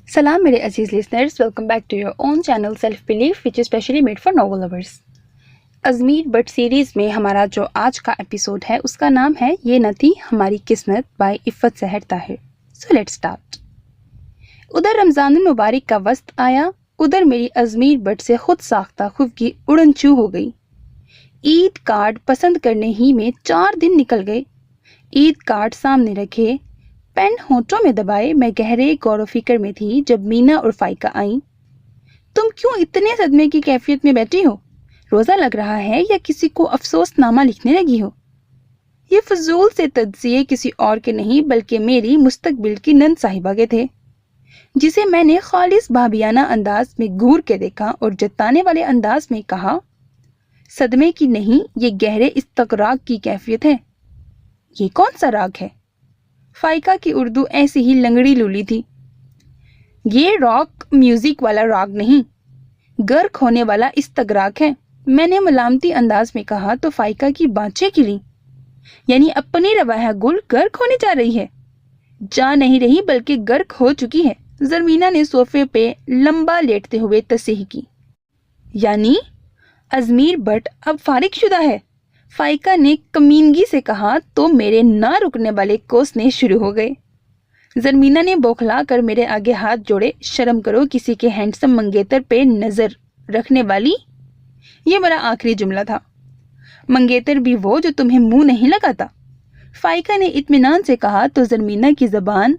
Salam मेरे अजीज listeners, welcome back to your own channel Self Belief which is specially made for novel lovers. Ajmer but series में हमारा जो आज का episode है उसका नाम है ये न थी हमारी किस्मत बाय इफ़्फ़त सहर ताहिर. So let's start. उधर रमज़ानुल मुबारक का वक्त आया, उधर मेरी अजमीर बट से खुद साख्ता खुफगी उड़न चू हो गई. ईद कार्ड पसंद करने ही में 4 दिन निकल गए. ईद कार्ड सामने रखे, पेन होठों में दबाए मैं गहरे गौर फिक्र में थी जब मीना और फाइका आई. तुम क्यों इतने सदमे की कैफियत में बैठी हो? रोज़ा लग रहा है या किसी को अफसोसनामा लिखने लगी हो? ये फजूल से तज्जिए किसी और के नहीं बल्कि मेरी मुस्तकबिल की नंद साहिबा के थे, जिसे मैंने खालिस भाबियाना अंदाज में घूर के देखा और जताने वाले अंदाज में कहा, सदमे की नहीं, ये गहरे इस्तकराक की कैफियत है. ये कौन सा राग है? फाइका की उर्दू ऐसी ही लंगड़ी लूली थी. ये रॉक म्यूजिक वाला राग नहीं, गर्क होने वाला इस्तगराक है. मैंने मलामती अंदाज में कहा तो फाइका की बाँचें खिली. यानी अपनी रवाया गुल गर्क होने जा रही है. जा नहीं रही बल्कि गर्क हो चुकी है. जरमीना ने सोफे पे लंबा लेटते हुए तस्सीह की. यानी अजमीर बट अब फारिग शुदा है, फाइका ने कमीनगी से कहा तो मेरे ना रुकने वाले कोसने शुरू हो गए. जरमीना ने बौखला कर मेरे आगे हाथ जोड़े. शर्म करो, किसी के हैंडसम मंगेतर पे नजर रखने वाली. ये मेरा आखिरी जुमला था. मंगेतर भी वो जो तुम्हें मुंह नहीं लगाता, फाइका ने इत्मीनान से कहा तो जरमीना की जबान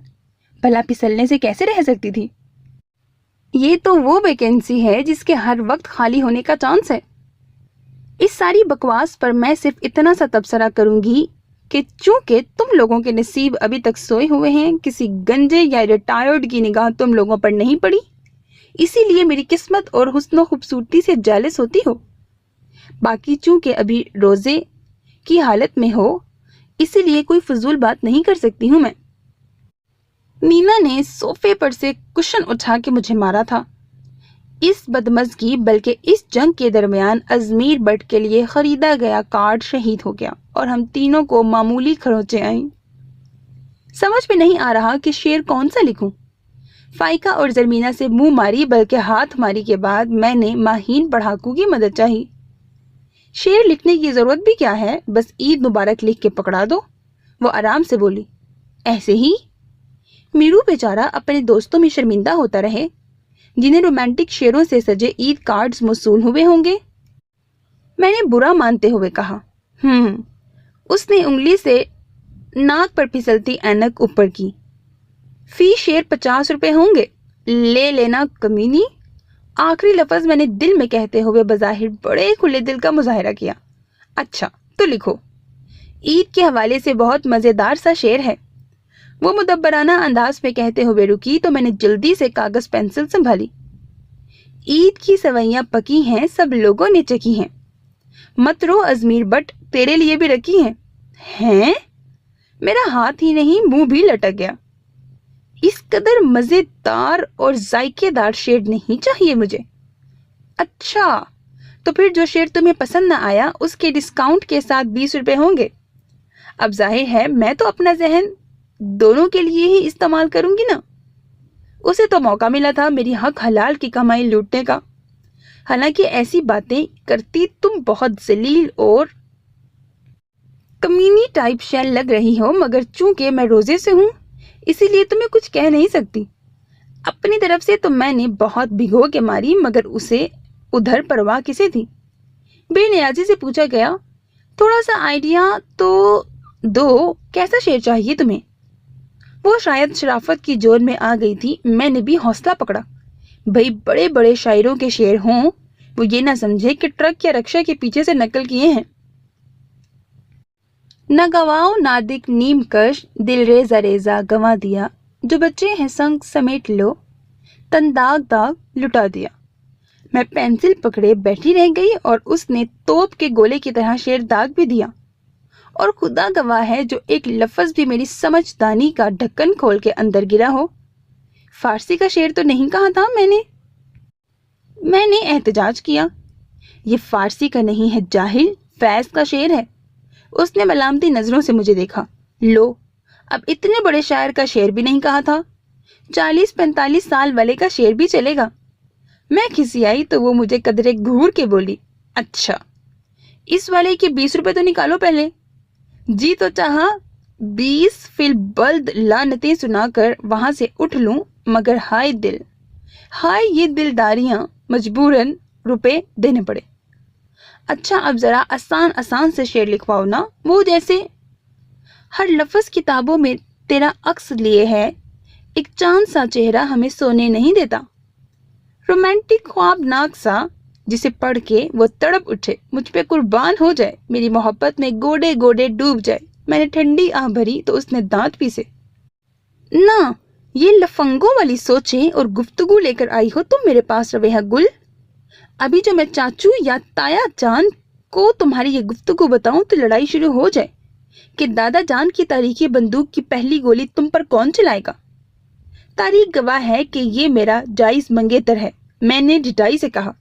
भला फिसलने से कैसे रह सकती थी. ये तो वो वैकेंसी है जिसके हर वक्त खाली होने का चांस है. इस सारी बकवास पर मैं सिर्फ इतना सा तबसरा करूंगी कि चूंकि तुम लोगों के नसीब अभी तक सोए हुए हैं, किसी गंजे या रिटायर्ड की निगाह तुम लोगों पर नहीं पड़ी, इसीलिए मेरी किस्मत और हुस्न खूबसूरती से जेलस होती हो. बाकी चूंकि अभी रोजे की हालत में हो, इसीलिए कोई फजूल बात नहीं कर सकती हूं मैं. मीना ने सोफे पर से कुशन उठा के मुझे मारा था. इस बदमज़गी बल्कि इस जंग के दरमियान अजमीर बट के लिए खरीदा गया कार्ड शहीद हो गया और हम तीनों को मामूली खरोंचे आई. समझ में नहीं आ रहा कि शेर कौन सा लिखूं. फाइका और जरमीना से मुंह मारी बल्कि हाथ मारी के बाद मैंने माहीन पढ़ाकू की मदद चाही. शेर लिखने की जरूरत भी क्या है, बस ईद मुबारक लिख के पकड़ा दो. वो आराम से बोली, ऐसे ही. मीरू बेचारा अपने दोस्तों में शर्मिंदा होता रहे जिन्हें रोमांटिक शेरों से सजे ईद कार्ड्स मौसूल हुए होंगे. मैंने बुरा मानते हुए कहा. उसने उंगली से नाक पर फिसलती ऐनक ऊपर की. फी शेर 50 रुपए होंगे, ले लेना कमीनी. आखिरी लफ्ज मैंने दिल में कहते हुए बज़ाहिर बड़े खुले दिल का मुजाहिरा किया. अच्छा तो लिखो. ईद के हवाले से बहुत मजेदार सा शेर है. वो मुदब्बराना अंदाज में कहते हुए रुकी तो मैंने जल्दी से कागज पेंसिल संभाली. ईद की सवैयां पकी हैं, सब लोगों ने चखी हैं. मत रो अजमीर बट, तेरे लिए भी रखी हैं. हैं? मेरा हाथ ही नहीं मुंह भी लटक गया. इस कदर मजेदार और जायकेदार शेर नहीं चाहिए मुझे. अच्छा तो फिर जो शेर तुम्हें पसंद न आया उसके डिस्काउंट के साथ 20 रुपए होंगे. अब जाहिर है मैं तो अपना जहन दोनों के लिए ही इस्तेमाल करूंगी ना. उसे तो मौका मिला था मेरी हक हलाल की कमाई लूटने का. हालांकि ऐसी बातें करती तुम बहुत जलील और कमीनी टाइप शैल लग रही हो, मगर चूंकि मैं रोजे से हूं इसीलिए तुम्हें कुछ कह नहीं सकती. अपनी तरफ से तो मैंने बहुत भिगो के मारी, मगर उसे उधर परवाह किसे थी. बेनियाजी से पूछा गया, थोड़ा सा आइडिया तो दो, कैसा शेर चाहिए तुम्हें. वो शायद शराफत की जोर में आ गई थी. मैंने भी हौसला पकड़ा. भाई बड़े बड़े शायरों के शेर हों, वो ये ना समझे कि ट्रक या रक्षा के पीछे से नकल किए हैं. न गवाओ नादिक नीम कश, दिल रेजा रेजा गंवा दिया, जो बच्चे हैं संग समेट लो, तन दाग दाग लुटा दिया. मैं पेंसिल पकड़े बैठी रह गई और उसने तोप के गोले की तरह शेर दाग भी दिया. और खुदा गवाह है जो एक लफ्ज भी मेरी समझदानी का ढक्कन खोल के अंदर गिरा हो. फारसी का शेर तो नहीं कहा था मैंने एहतजाज किया. ये फारसी का नहीं है जाहिल, फैज का शेर है. उसने मलामती नजरों से मुझे देखा. लो, अब इतने बड़े शायर का शेर भी नहीं कहा था. 40-45 साल वाले का शेर भी चलेगा। मैं खिसियाई तो वो मुझे कदरे घूर के बोली, अच्छा इस वाले के 20 रुपए तो निकालो पहले। जी तो चाहा 20 फिल बल्द लानतें सुनाकर वहां से उठ लूं, मगर हाय दिल, हाय ये दिलदारियां, मजबूरन रुपए देने पड़े। अच्छा अब जरा आसान आसान से शेर लिखवाओ ना, वो जैसे हर लफ्ज किताबों में तेरा अक्स लिए है, एक चांद सा चेहरा हमें सोने नहीं देता। रोमांटिक ख्वाबनाक सा जिसे पढ़ के वो तड़प उठे, मुझ पे कुर्बान हो जाए, मेरी मोहब्बत में गोडे गोडे डूब जाए। मैंने ठंडी आह भरी तो उसने दांत पीसे। ना, ये लफंगों वाली सोचें और गुफ्तगू लेकर आई हो तुम मेरे पास रवेहा गुल। अभी जो मैं चाचू या ताया जान को तुम्हारी ये गुफ्तगू बताऊं तो लड़ाई शुरू हो जाए कि दादा जान की तारीखी बंदूक की पहली गोली तुम पर कौन चलाएगा। तारीख गवाह है कि ये मेरा जायज मंगेतर है। मैंने ढिठाई से कहा,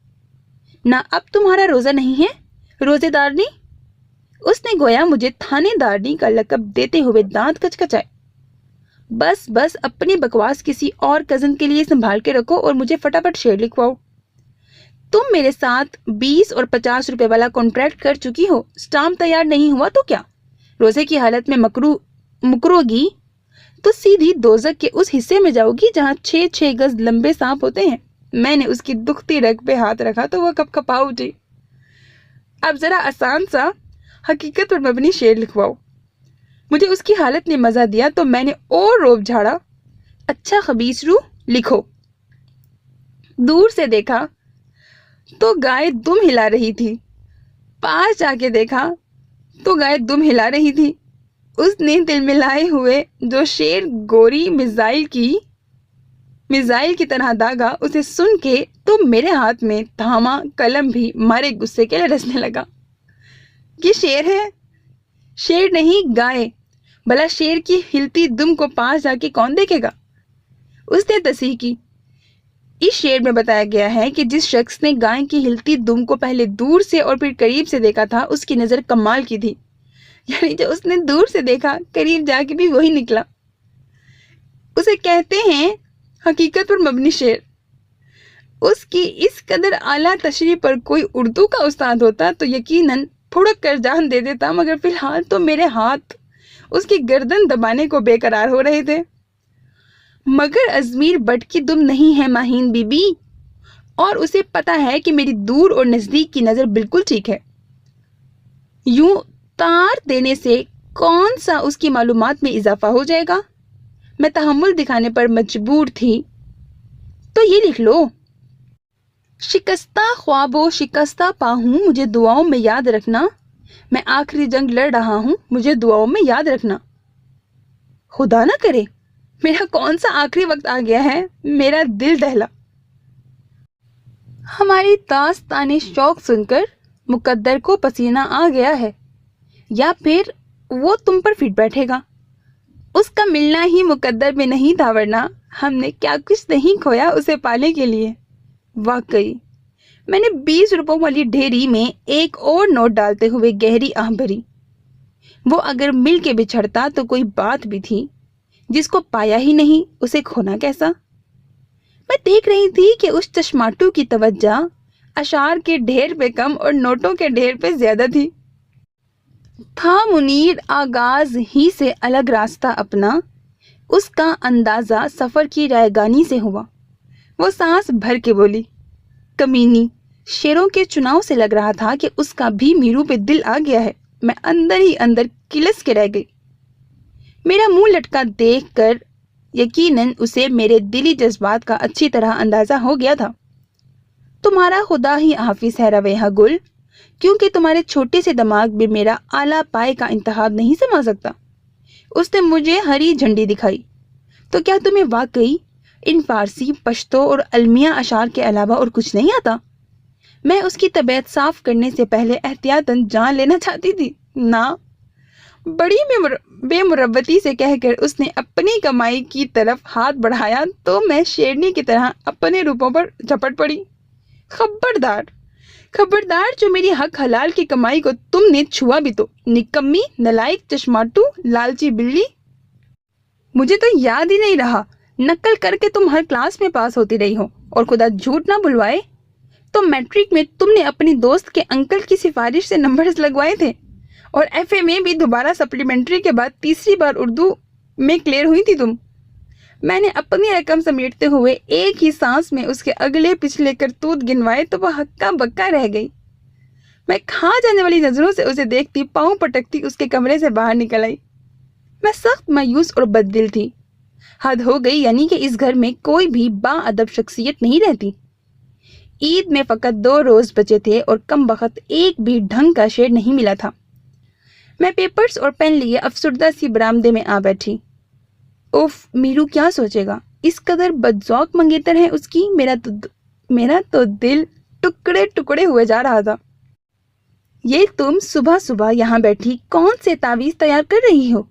ना अब तुम्हारा रोजा नहीं है रोजेदारनी। उसने गोया मुझे थानेदारनी का लकब देते हुए दांत कचकचाए। बस बस अपनी बकवास किसी और कजन के लिए संभाल के रखो और मुझे फटाफट शेर लिखवाओ। तुम मेरे साथ 20 और 50 रुपए वाला कॉन्ट्रैक्ट कर चुकी हो, स्टाम्प तैयार नहीं हुआ तो क्या, रोजे की हालत में मुकरोगी तो सीधी दोजक के उस हिस्से में जाओगी जहां 6-6 गज लंबे सांप होते हैं। मैंने उसकी दुखती रग पे हाथ रखा तो वह कपकपा उठी। अब जरा आसान सा हकीकत पर मबनी शेर लिखवाओ। मुझे उसकी हालत ने मजा दिया तो मैंने और रोब झाड़ा। अच्छा खबीसरू लिखो। दूर से देखा तो गाय दुम हिला रही थी, पास जाके देखा तो गाय दुम हिला रही थी। उसने तिलमिलाए हुए जो शेर गोरी मिसाइल की तरह दागा, उसे सुन के तो मेरे हाथ में थामा कलम भी मारे गुस्से के लरसने लगा। ये शेर है, शेर नहीं गाय। भला शेर की हिलती दुम को पास जाके कौन देखेगा। उसने तस्हीह की, इस शेर में बताया गया है कि जिस शख्स ने गाय की हिलती दुम को पहले दूर से और फिर करीब से देखा था, उसकी नजर कमाल की थी। यानी जो उसने दूर से देखा, करीब जाके भी वही निकला। उसे कहते हैं हकीकत पर मबनी शेर। उसकी इस कदर आला तशरीह पर कोई उर्दू का उस्ताद होता तो यकीनन फुड़क कर जान दे देता, मगर फिलहाल तो मेरे हाथ उसकी गर्दन दबाने को बेकरार हो रहे थे। मगर अजमीर बट की दुम नहीं है माहीन बीबी, और उसे पता है कि मेरी दूर और नजदीक की नजर बिल्कुल ठीक है। यूं तार देने से कौन सा उसकी मालूमात में इजाफा हो जाएगा। मैं तहम्मुल दिखाने पर मजबूर थी, तो ये लिख लो, शिकस्ता ख्वाबो शिकस्ता पाहूं, मुझे दुआओं में याद रखना। मैं आखिरी जंग लड़ रहा हूं, मुझे दुआओं में याद रखना। खुदा ना करे मेरा कौन सा आखिरी वक्त आ गया है, मेरा दिल दहला। हमारी दास्ताने शौक सुनकर मुकद्दर को पसीना आ गया है, या फिर वो तुम पर फिट बैठेगा। उसका मिलना ही मुकद्दर में नहीं था, वरना हमने क्या कुछ नहीं खोया उसे पाने के लिए। वाकई मैंने 20 रुपयों वाली ढेरी में एक और नोट डालते हुए गहरी आह भरी। वो अगर मिल के बिछड़ता तो कोई बात भी थी, जिसको पाया ही नहीं उसे खोना कैसा। मैं देख रही थी कि उस चश्माटू की तवज्जो अशार के ढेर पे कम और नोटों के ढेर पे ज्यादा थी। था मुनीर आगाज ही से अलग रास्ता अपना, उसका अंदाजा सफर की रायगानी से हुआ। वो सांस भर के बोली, कमीनी। शेरों के चुनाव से लग रहा था कि उसका भी मीरू पे दिल आ गया है। मैं अंदर ही अंदर किलस के रह गई। मेरा मुंह लटका देखकर यकीनन उसे मेरे दिली जज्बात का अच्छी तरह अंदाजा हो गया था। तुम्हारा खुदा ही हाफिज है रवेहा गुल, क्योंकि तुम्हारे छोटे से दिमाग में मेरा आला पाए का इंतखाब नहीं समा सकता। उसने मुझे हरी झंडी दिखाई। तो क्या तुम्हें वाकई इन फारसी, पश्तो और अलमिया अशार के अलावा और कुछ नहीं आता? मैं उसकी तबीयत साफ करने से पहले एहतियातन जान लेना चाहती थी। ना, बड़ी बेमुरव्वती से कहकर उसने अपनी कमाई की तरफ हाथ बढ़ाया तो मैं शेरनी की तरह अपने रूपों पर झपट पड़ी। खबरदार, खबरदार, जो मेरी हक हलाल की कमाई को तुमने छुआ भी तो, निकम्मी, नलायक, चश्माटू, लालची बिल्ली। मुझे तो याद ही नहीं रहा नकल करके तुम हर क्लास में पास होती रही हो, और खुदा झूठ ना बुलवाए तो मैट्रिक में तुमने अपनी दोस्त के अंकल की सिफारिश से नंबर्स लगवाए थे, और एफए में भी दोबारा सप्लीमेंट्री के बाद तीसरी बार उर्दू में क्लियर हुई थी तुम। मैंने अपनी रकम समेटते हुए एक ही सांस में उसके अगले पिछले करतूत गिनवाए तो वह हक्का बक्का रह गई। मैं खा जाने वाली नजरों से उसे देखती, पाँव पटकती उसके कमरे से बाहर निकल आई। मैं सख्त मायूस और बददिल थी। हद हो गई, यानी कि इस घर में कोई भी बाअदब शख्सियत नहीं रहती। ईद में फकत 2 रोज बचे थे और कम वक्त एक भी ढंग का शेर नहीं मिला था। मैं पेपर्स और पेन लिए अफसुर्दा सी बरामदे में आ बैठी। उफ, मीरू क्या सोचेगा, इस कदर बदजौक मंगेतर है उसकी। मेरा तो दिल टुकड़े टुकड़े हुए जा रहा था। ये तुम सुबह सुबह यहाँ बैठी कौन से तावीज तैयार कर रही हो?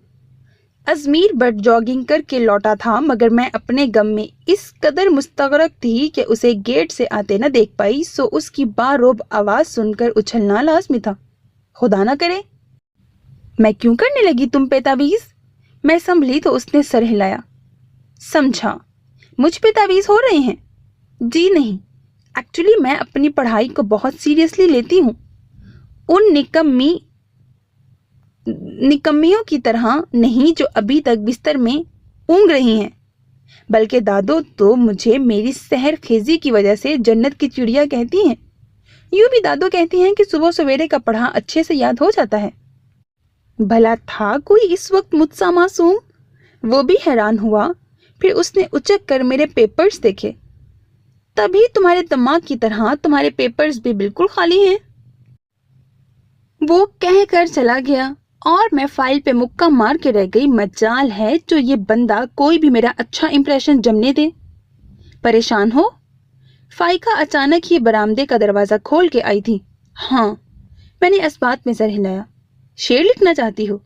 अजमीर बट जॉगिंग करके लौटा था, मगर मैं अपने गम में इस कदर मुस्तगरक थी कि उसे गेट से आते न देख पाई, सो उसकी बारोब आवाज सुनकर उछलना लाजमी था। खुदा ना करे। मैं क्यों करने लगी तुम पे तावीज? मैं संभली तो उसने सर हिलाया। समझा, मुझ पे तावीज हो रहे हैं? जी नहीं, एक्चुअली मैं अपनी पढ़ाई को बहुत सीरियसली लेती हूँ। उन निकम्मियों की तरह नहीं जो अभी तक बिस्तर में ऊँग रही हैं, बल्कि दादो तो मुझे मेरी सहर खेजी की वजह से जन्नत की चिड़िया कहती हैं। यूं भी दादो कहती हैं कि सुबह सवेरे का पढ़ा अच्छे से याद हो जाता है। भला था कोई इस वक्त मुझसा मासूम? वो भी हैरान हुआ। फिर उसने उचक कर मेरे पेपर्स देखे। तभी तुम्हारे दिमाग की तरह तुम्हारे पेपर्स भी बिल्कुल खाली हैं। वो कह कर चला गया और मैं फाइल पे मुक्का मार के रह गई। मजाल है जो ये बंदा कोई भी मेरा अच्छा इंप्रेशन जमने दे। परेशान हो? फाइका अचानक ही बरामदे का दरवाजा खोल के आई थी। हाँ, मैंने इस बात में सर हिलाया। शेर लिखना चाहती हो?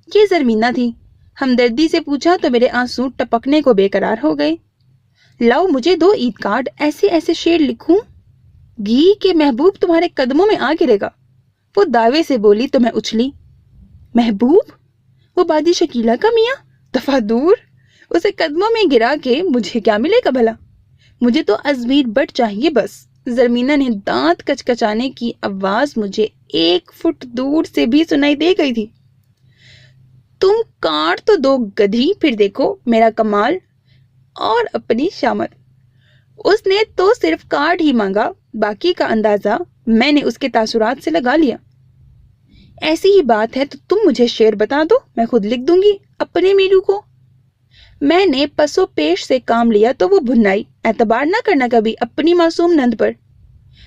ये जरमीना थी। हमदर्दी से पूछा तो मेरे आंसू टपकने को बेकरार हो गए। लाओ मुझे 2 ईद कार्ड, ऐसे ऐसे शेर लिखूं घी के महबूब तुम्हारे कदमों में आ गिरेगा। वो दावे से बोली तो मैं उछली। महबूब? वो बादी शकीला का मियाँ? दफा दूर, उसे कदमों में गिरा के मुझे क्या मिलेगा भला? मुझे तो अजमीर बट चाहिए बस। जरमीना ने दांत कचकचाने की आवाज मुझे 1 फुट दूर से भी सुनाई दे गई थी। तुम काट तो दो गधी, फिर देखो मेरा कमाल और अपनी शामत। उसने तो सिर्फ कार्ड ही मांगा, बाकी का अंदाजा मैंने उसके तासुरात से लगा लिया। ऐसी ही बात है तो तुम मुझे शेर बता दो, मैं खुद लिख दूंगी अपने मीरू को। मैंने पसो पेश से काम लिया तो वो भुनाई। एतबार ना करना कभी अपनी मासूम नंद पर।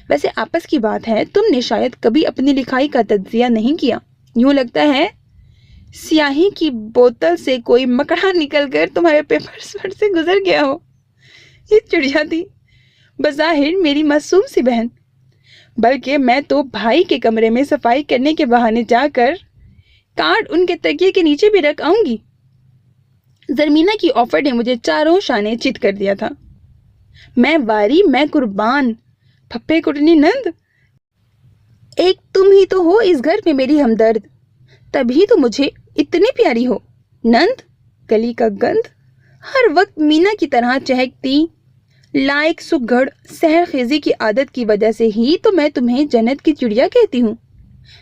वैसे आपस की बात है, तुमने शायद कभी अपनी लिखाई का तज्जिया नहीं किया। यूं लगता है स्याही की बोतल से कोई मकड़ा निकलकर तुम्हारे पेपर्स पर से गुजर गया हो। ये चिड़िया थी बज़ाहिर मेरी मासूम सी बहन, बल्कि मैं तो भाई के कमरे में सफाई करने के बहाने जाकर कार्ड उनके तकिए के नीचे भी रख आऊंगी। जरमीना की ऑफर ने मुझे चारों शाने चित कर दिया था। मैं वारी, मैं कुर्बान, फप्पे कुटनी नंद। एक तुम ही तो हो इस घर में मेरी हमदर्द, तभी तो मुझे इतनी प्यारी हो। नंद, गली का गंध, हर वक्त मीना की तरह चहकती, लायक सुघड़ सहर खेजी की आदत की वजह से ही तो मैं तुम्हें जन्नत की चिड़िया कहती हूँ।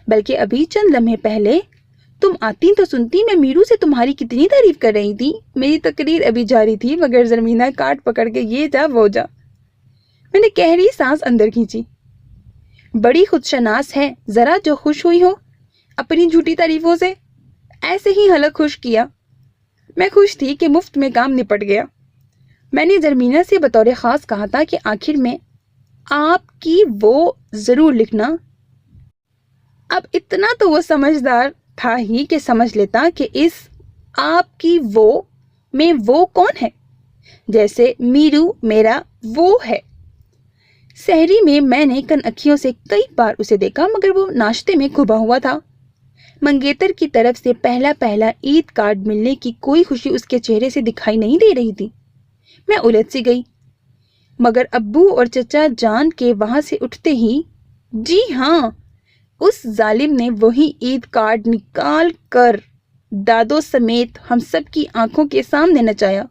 बल्कि अभी चंद लम्हे पहले तुम आती तो सुनती मैं मीरू से तुम्हारी कितनी तारीफ कर रही थी। मेरी तकरीर अभी जारी थी मगर जरमीना काट पकड़ के ये जा वो जा। मैंने गहरी सांस अंदर खींची। बड़ी खुदशनास है, जरा जो खुश हुई हो अपनी झूठी तारीफों से। ऐसे ही हलक खुश किया। मैं खुश थी कि मुफ्त में काम निपट गया। मैंने जरमीना से बतौर खास कहा था कि आखिर में आपकी वो जरूर लिखना। अब इतना तो वो समझदार था ही कि समझ लेता कि इस आपकी वो में वो कौन है, जैसे मीरू मेरा वो है। सहरी में मैंने कन अखियों से कई बार उसे देखा मगर वो नाश्ते में खुबा हुआ था। मंगेतर की तरफ से पहला पहला ईद कार्ड मिलने की कोई खुशी उसके चेहरे से दिखाई नहीं दे रही थी। मैं उलझ सी गई, मगर अब्बू और चचा जान के वहां से उठते ही, जी हाँ, उस जालिम ने वही ईद कार्ड निकाल कर दादो समेत हम सब की आंखों के सामने नचाया।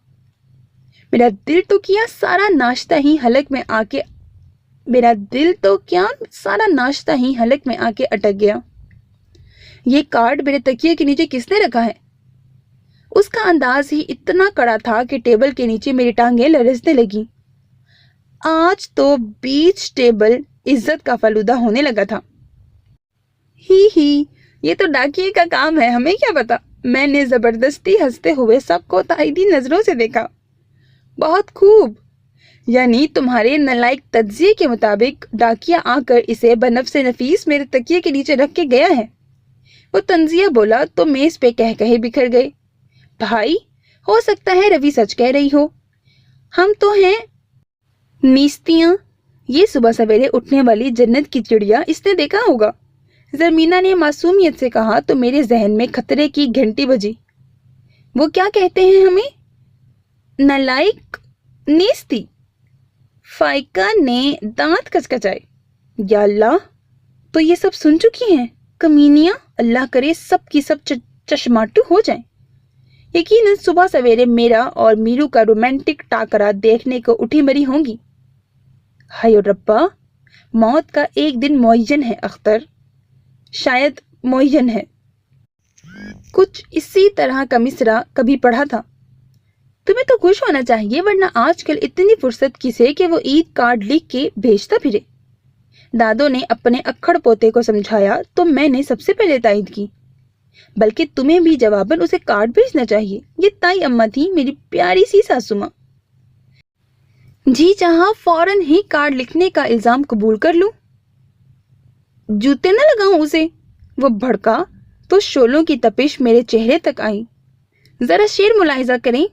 मेरा दिल तो क्या सारा नाश्ता ही हलक में आके अटक गया। ये कार्ड मेरे तकिए के नीचे किसने रखा है? उसका अंदाज ही इतना कड़ा था कि टेबल के नीचे मेरी टांगें लरजने लगी। आज तो बीच टेबल इज्जत का फलूदा होने लगा था। ही, ये तो डाकिए का काम है, हमें क्या पता। मैंने जबरदस्ती हंसते हुए सबको ताइदी नजरों से देखा। बहुत खूब, यानी तुम्हारे नालायक तज्जिए के मुताबिक डाकिया आकर इसे बनफ्से नफीस मेरे तकिए के नीचे रख के गया है। वो तंजिया बोला तो मेज पे कह कहे बिखर गए। भाई, हो सकता है रवि सच कह रही हो। हम तो हैं नीस्तियां, ये सुबह सवेरे उठने वाली जन्नत की चिड़िया इसने देखा होगा। जरमीना ने मासूमियत से कहा तो मेरे जहन में खतरे की घंटी बजी। वो क्या कहते हैं हमें? नालायक, नेस्ती। फाइका ने दांत कचकचाए। या अल्लाह, तो ये सब सुन चुकी हैं कमीनियां। अल्लाह करे सब की सब चश्माटू हो जाएं। यकीनन सुबह सवेरे मेरा और मीरू का रोमांटिक टाकरा देखने को उठी मरी होंगी। हाय रब्बा, मौत का एक दिन मुअय्यन है अख्तर, शायद मुअय्यन है। कुछ इसी तरह का मिसरा कभी पढ़ा था। तुम्हें तो खुश होना चाहिए, वरना आजकल इतनी फुर्सत किसे कि वो ईद कार्ड लिख के भेजता फिरे। दादो ने अपने अक्खड़ पोते को समझाया तो मैंने सबसे पहले तायद की। बल्कि तुम्हें भी जवाबन उसे कार्ड भेजना चाहिए। ये ताई अम्मा थी, मेरी प्यारी सी सासू माँ। जी चाहा फौरन ही कार्ड लिखने का इल्जाम कबूल कर लूं। जूते न लगाऊं उसे। वो भड़का तो शोलों की तपिश मेरे चेहरे तक आई। जरा शेर मुलाहिजा करें,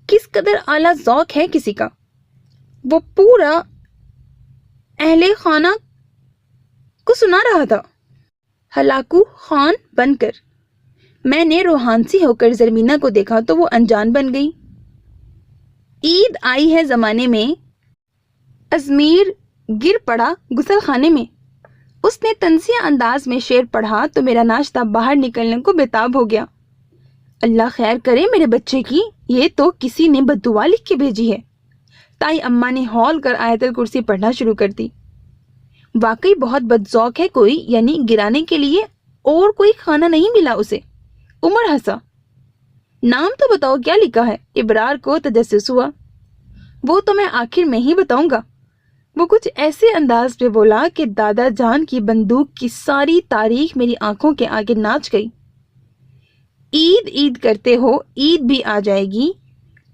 किस कदर आला ज़ौक है किसी का। वो पूरा अहले खाना को सुना रहा था, हलाकू खान बनकर। मैंने रूहानसी होकर जरमीना को देखा तो वो अनजान बन गई। ईद आई है जमाने में, अजमीर गिर पड़ा गुसल खाने में। उसने तंजिया अंदाज में शेर पढ़ा तो मेरा नाश्ता बाहर निकलने को बेताब हो गया। अल्लाह खैर करे मेरे बच्चे की, ये तो किसी ने बद्दुआ लिख के भेजी है। ताई अम्मा ने हौल कर आयतल कुर्सी पढ़ना शुरू कर दी। वाकई बहुत बदजौक है कोई, यानी गिराने के लिए और कोई खाना नहीं मिला उसे। उमर हंसा। नाम तो बताओ क्या लिखा है? इब्रार को तजस्सुस हुआ। वो तो मैं आखिर में ही बताऊंगा। वो कुछ ऐसे अंदाज पे बोला कि दादा जान की बंदूक की सारी तारीख मेरी आंखों के आगे नाच गई। ईद ईद करते हो, ईद भी आ जाएगी।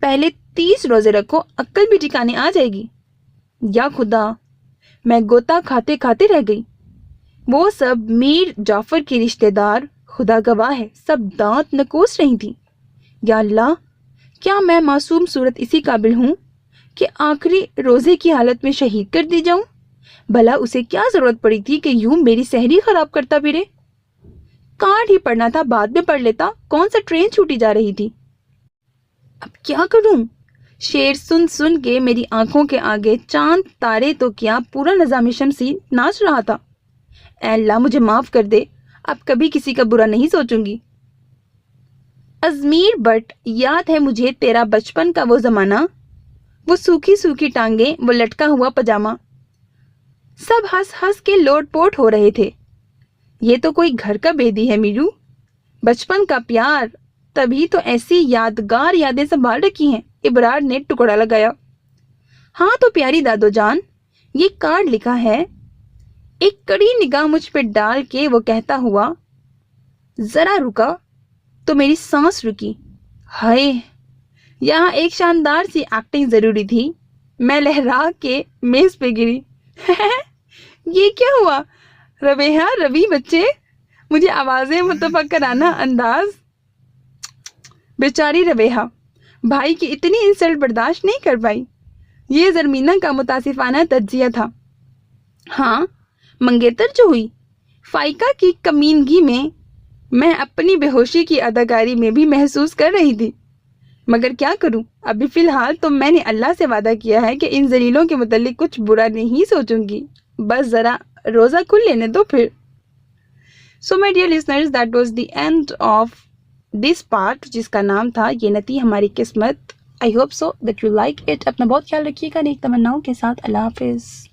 पहले 30 रोजे रखो, अक्ल भी ठिकाने आ जाएगी। या खुदा, मैं गोता खाते खाते रह गई। वो सब मीर जाफर की रिश्तेदार, खुदा गवाह है, सब दांत नकोस रही थी। या अल्लाह, क्या मैं मासूम सूरत इसी काबिल हूं कि आखिरी रोजे की हालत में शहीद कर दी जाऊं? भला उसे क्या जरूरत पड़ी थी कि यूं मेरी सहरी खराब करता फिरे? कार्ड ही पढ़ना था, बाद में पढ़ लेता। कौन सा ट्रेन छूटी जा रही थी? अब क्या करूं? शेर सुन सुन के मेरी आंखों के आगे चांद तारे तो क्या, पूरा निजाम शमसी नाच रहा था। ऐ अल्लाह, मुझे माफ कर दे, अब कभी किसी का बुरा नहीं सोचूंगी। अजमीर बट, याद है मुझे तेरा बचपन का वो जमाना, वो सूखी सूखी टांगे, वो लटका हुआ पजामा। सब हंस हंस के लोटपोट हो रहे थे। ये तो कोई घर का बेदी है मीरू। बचपन का प्यार, तभी तो ऐसी यादगार यादें संभाल रखी हैं। इब्रार ने टुकड़ा लगाया। हाँ तो प्यारी दादो जान, ये कार्ड लिखा है। एक कड़ी निगाह मुझ पे डाल के वो कहता हुआ। जरा रुका तो मेरी सांस रुकी। हाय, यहाँ एक शानदार सी एक्टिंग जरूरी थी। मैं लहरा के मेज पे गिरी। ये क्या हुआ? रवेहा, रवि बच्चे, मुझे आवाजें मुतफक्कराना अंदाज। बेचारी रवेहा भाई की इतनी इंसल्ट बर्दाश्त नहीं कर पाई। ये जरमीना का मुतासिफाना तज्जिया था। हाँ, मंगेतर जो हुई फाइका की कमीनगी में मैं अपनी बेहोशी की अदाकारी में भी महसूस कर रही थी। मगर क्या करूं, अभी फिलहाल तो मैंने अल्लाह से वादा किया है कि इन जलीलों के मुतालिक कुछ बुरा नहीं सोचूंगी। बस जरा रोजा खुल लेने दो फिर। So my dear listeners, that was the end of this part, जिसका नाम था ये नती हमारी किस्मत। I hope so that you like it. اپنا بہت خیال رکھیے گا نیک تمناؤں کے ساتھ. اللہ حافظ.